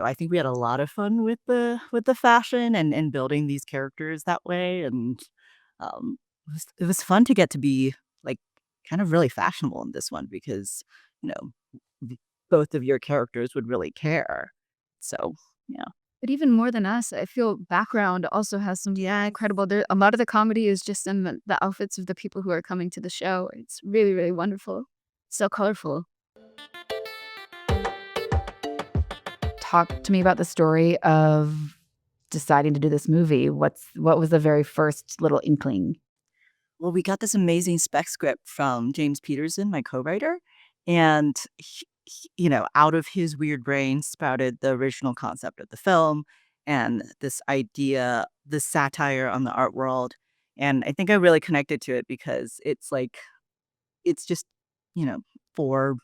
I think we had a lot of fun with the fashion and building these characters that way, and it was fun to get to be like kind of really fashionable in this one because you know both of your characters would really care. So yeah. But even more than us, I feel background also has some incredible. There, a lot of the comedy is just in the outfits of the people who are coming to the show. It's really, really wonderful. So colorful. Talk to me about the story of deciding to do this movie. What was the very first little inkling? Well, we got this amazing spec script from James Peterson, my co-writer, and out of his weird brain sprouted the original concept of the film and this idea, this satire on the art world. And I think I really connected to it because it's just, you know, four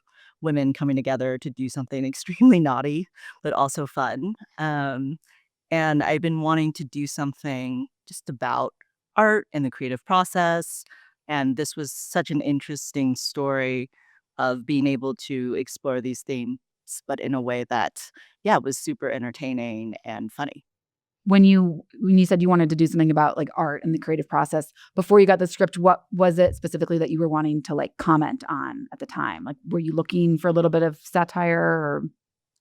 women coming together to do something extremely naughty, but also fun. And I've been wanting to do something just about art and the creative process. And this was such an interesting story of being able to explore these themes, but in a way that, yeah, was super entertaining and funny. When you said you wanted to do something about like art and the creative process before you got the script, what was it specifically that you were wanting to like comment on at the time? Like, were you looking for a little bit of satire or?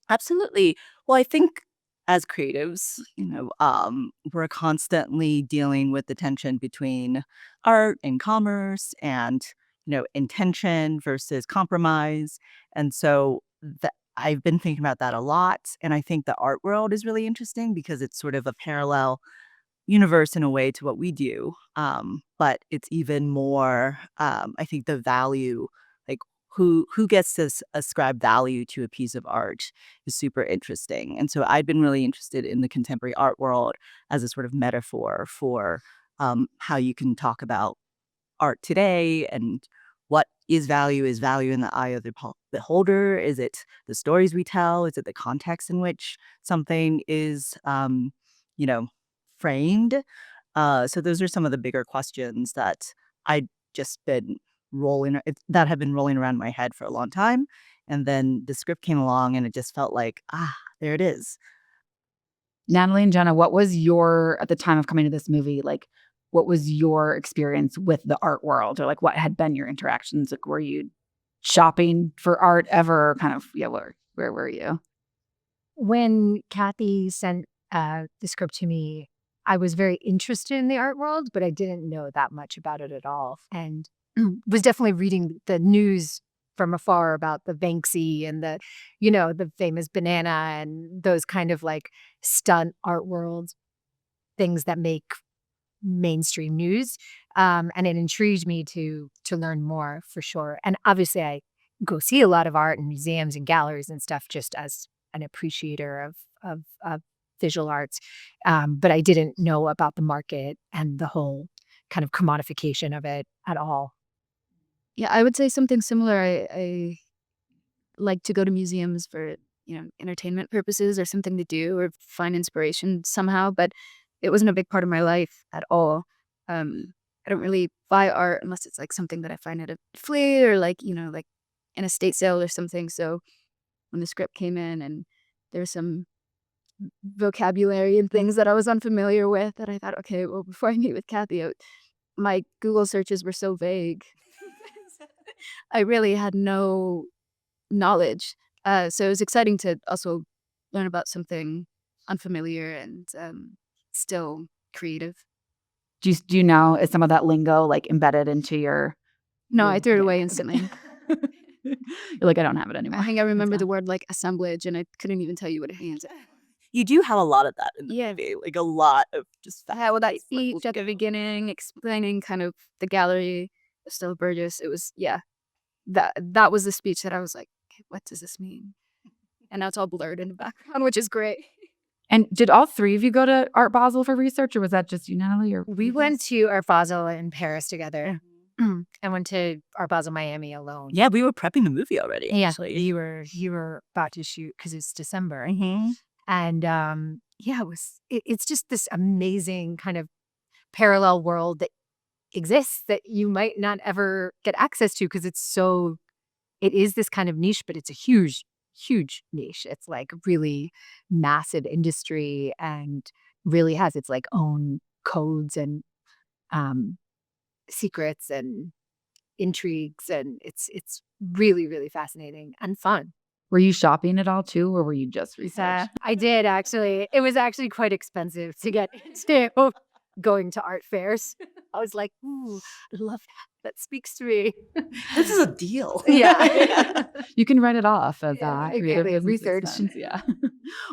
Absolutely. Well, I think as creatives, we're constantly dealing with the tension between art and commerce and, intention versus compromise. And so I've been thinking about that a lot. And I think the art world is really interesting because it's sort of a parallel universe in a way to what we do. But it's even more, I think the value, like who gets to ascribe value to a piece of art is super interesting. And so I've been really interested in the contemporary art world as a sort of metaphor for how you can talk about art today and what is value in the eye of the beholder. Is it the stories we tell? Is it the context in which something is you know framed? So those are some of the bigger questions that I just been that have been rolling around my head for a long time. And then the script came along and it just felt like, there it is. Natalie and Jenna, what was at the time of coming to this movie, like, what was your experience with the art world? Or like, what had been your interactions? Like, were you shopping for art ever? Kind of, yeah, where were you? When Cathy sent the script to me, I was very interested in the art world, but I didn't know that much about it at all. And was definitely reading the news from afar about the Banksy and the famous banana and those kind of like stunt art world things that make mainstream news. And it intrigued me to learn more for sure. And obviously I go see a lot of art in museums and galleries and stuff just as an appreciator of visual arts. But I didn't know about the market and the whole kind of commodification of it at all. Yeah, I would say something similar. I like to go to museums for, entertainment purposes or something to do or find inspiration somehow, but it wasn't a big part of my life at all. I don't really buy art unless it's like something that I find at a flea or like, like an estate sale or something. So when the script came in and there was some vocabulary and things that I was unfamiliar with that I thought, okay, well, before I meet with Cathy, my Google searches were so vague. I really had no knowledge. So it was exciting to also learn about something unfamiliar and still creative. Do you know, is some of that lingo like embedded into your? No, I threw it away instantly. You're like, I don't have it anymore. I think I remember the word like assemblage and I couldn't even tell you what it means. You do have a lot of that in the movie, like a lot of just well, that speech at the beginning explaining kind of the gallery, Stella Burgess. It was that was the speech that I was like, okay, what does this mean? And now it's all blurred in the background, which is great. And did all three of you go to Art Basel for research, or was that just you, Natalie? Or we went to Art Basel in Paris together. I went to Art Basel Miami alone. Yeah, we were prepping the movie already. Yeah, actually. you were about to shoot because it's December, Mm-hmm. and it's just this amazing kind of parallel world that exists that you might not ever get access to because it is this kind of niche, but it's a huge huge niche. It's like really massive industry and really has its like own codes and secrets and intrigues, and it's really, really fascinating and fun. Were you shopping at all too, or were you just research? I did actually. It was actually quite expensive to get into going to art fairs. I was like, ooh, I love that. That speaks to me. This is a deal. Yeah. You can write it off as Yeah, creative exactly. business Research. expense, yeah.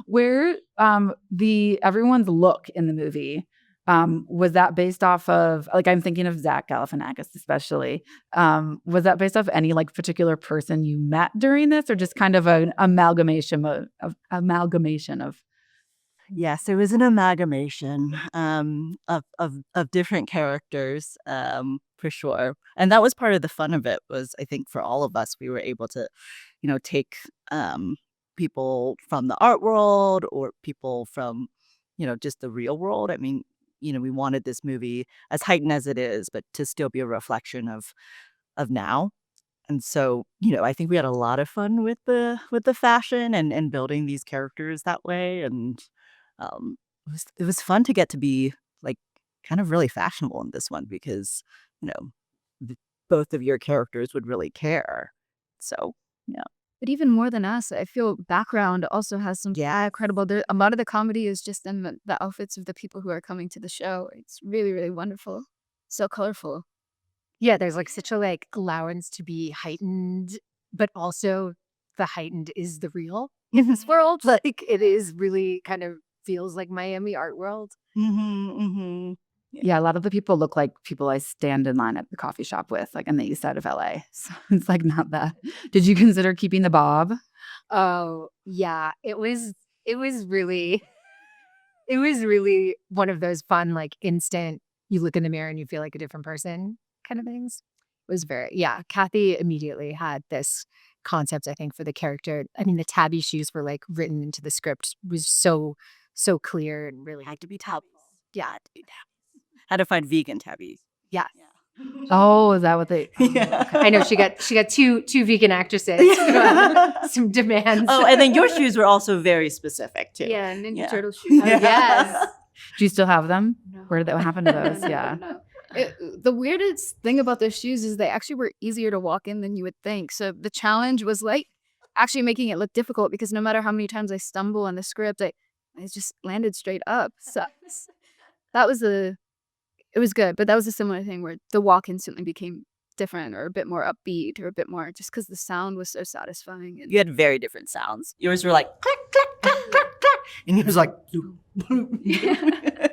Where everyone's look in the movie, was that based off of, like, I'm thinking of Zach Galifianakis especially. Was that based off any like particular person you met during this, or just kind of an amalgamation of Yes, it was an amalgamation of different characters, for sure. And that was part of the fun of it. Was, I think, for all of us, we were able to, take people from the art world or people from, just the real world. I mean, we wanted this movie, as heightened as it is, but to still be a reflection of now. And so, I think we had a lot of fun with the fashion and building these characters that way. And it was fun to get to be like kind of really fashionable in this one because, you know, both of your characters would really care. So, yeah. But even more than us, I feel background also has some incredible. A lot of the comedy is just in the outfits of the people who are coming to the show. It's really, really wonderful. So colorful. Yeah, there's like such a like allowance to be heightened, but also the heightened is the real in this world. Like it is really kind of feels like Miami art world. Yeah, a lot of the people look like people I stand in line at the coffee shop with, like on the east side of LA. So it's like not that. Did you consider keeping the bob? Oh, yeah. It was really one of those fun, like instant, you look in the mirror and you feel like a different person kind of things. It was Cathy immediately had this concept, I think, for the character. I mean, the tabby shoes were like written into the script was so clear and really Had to be tabbies. Yeah. Had to be tabbies. Had to find vegan tabbies. Yeah. Oh, is that what they? Yeah. I know she got two vegan actresses. Some demands. Oh, and then your shoes were also very specific too. Yeah, Ninja Turtle shoes. Yes. Do you still have them? No. Where did that happen to those? Yeah. No. The weirdest thing about those shoes is they actually were easier to walk in than you would think. So the challenge was like actually making it look difficult because no matter how many times I stumble on the script, I just landed straight up. So it was good, but that was a similar thing where the walk instantly became different or a bit more upbeat or a bit more just because the sound was so satisfying. And You had very different sounds. Yours were like click, click, click, click, click. And yours was like bloop, bloop.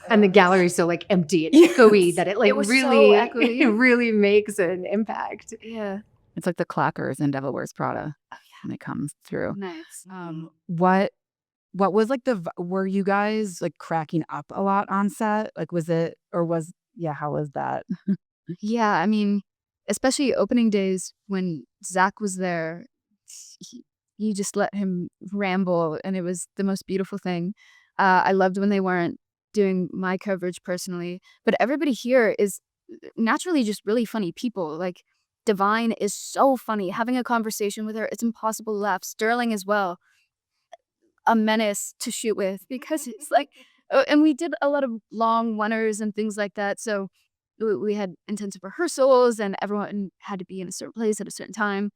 And the gallery's so like empty and echoey that it like It was so really echoey. it really makes an impact. yeah, It's like the clackers in Devil Wears Prada when it comes through. nice. What was like were you guys like cracking up a lot on set? Like how was that? Yeah, I mean, especially opening days when Zach was there, you just let him ramble, and it was the most beautiful thing. I loved when they weren't doing my coverage personally, but everybody here is naturally just really funny people. Like Divine is so funny. Having a conversation with her, it's impossible to laugh. Sterling as well, a menace to shoot with because it's like, and we did a lot of long runners and things like that. So we had intensive rehearsals and everyone had to be in a certain place at a certain time.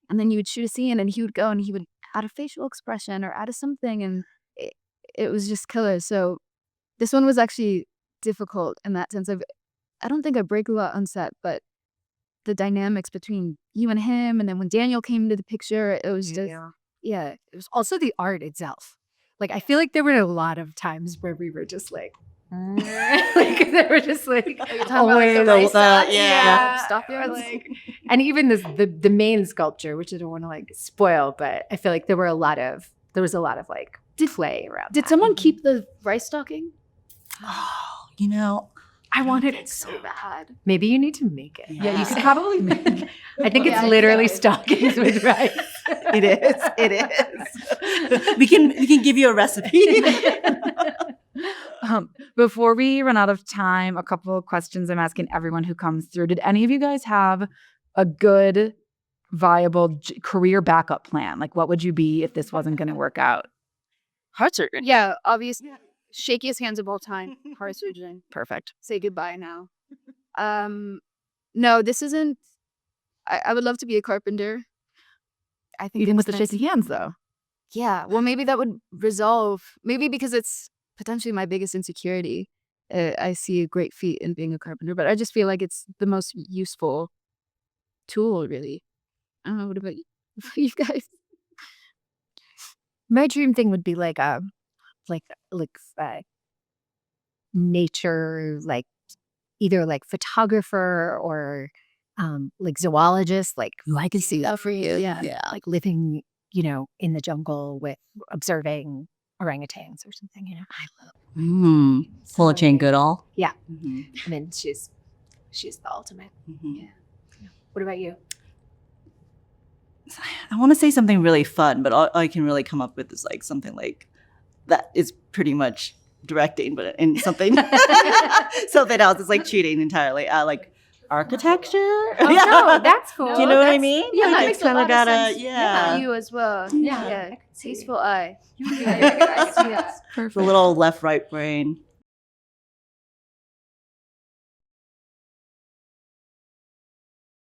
And then you would shoot a scene and he would go and he would add a facial expression or add a something. And it was just killer. So this one was actually difficult in that sense. I don't think I break a lot on set, but the dynamics between you and him, and then when Daniel came into the picture, it was just, yeah. It was also the art itself. Like I feel like there were a lot of times where we were just like like they were just like Stop your like, and even the main sculpture, which I don't want to like spoil, but I feel like there was a lot of like play around. Did that. someone keep the rice stocking? Oh, I wanted it so bad. Maybe you need to make it. Yeah, you could probably make I think Yeah, it's literally exactly. stockings with rice. it is. We can give you a recipe. Before we run out of time, a couple of questions I'm asking everyone who comes through. Did any of you guys have a good viable career backup plan? Like, what would you be if this wasn't going to work out? Heart surgeon. Yeah, obviously. Shakiest hands of all time. Heart surgeon. Perfect. Say goodbye now. No, this isn't. I would love to be a carpenter. I think Even with the that's- shaky hands, though. Yeah, well, maybe that would resolve. Maybe because it's potentially my biggest insecurity. I see a great feat in being a carpenter, but I just feel like it's the most useful tool, really. I don't know. What about you, you guys? My dream thing would be like nature, like either like photographer or like zoologist. Like I can see that for you. Yeah. like living, you know, in the jungle with observing orangutans or something. You know, Full of Jane Goodall. Yeah. Mm-hmm. I mean, she's the ultimate. Mm-hmm. Yeah. What about you? I want to say something really fun, but all I can really come up with is like something like that is pretty much directing, but in something something else. It's like cheating entirely. Like architecture. Oh no, that's cool. Do you know what I mean? Yeah, Like, that it's makes a kind of lot of got sense. a yeah. You as well. Yeah. Yeah. Tasteful eye. The little left right brain.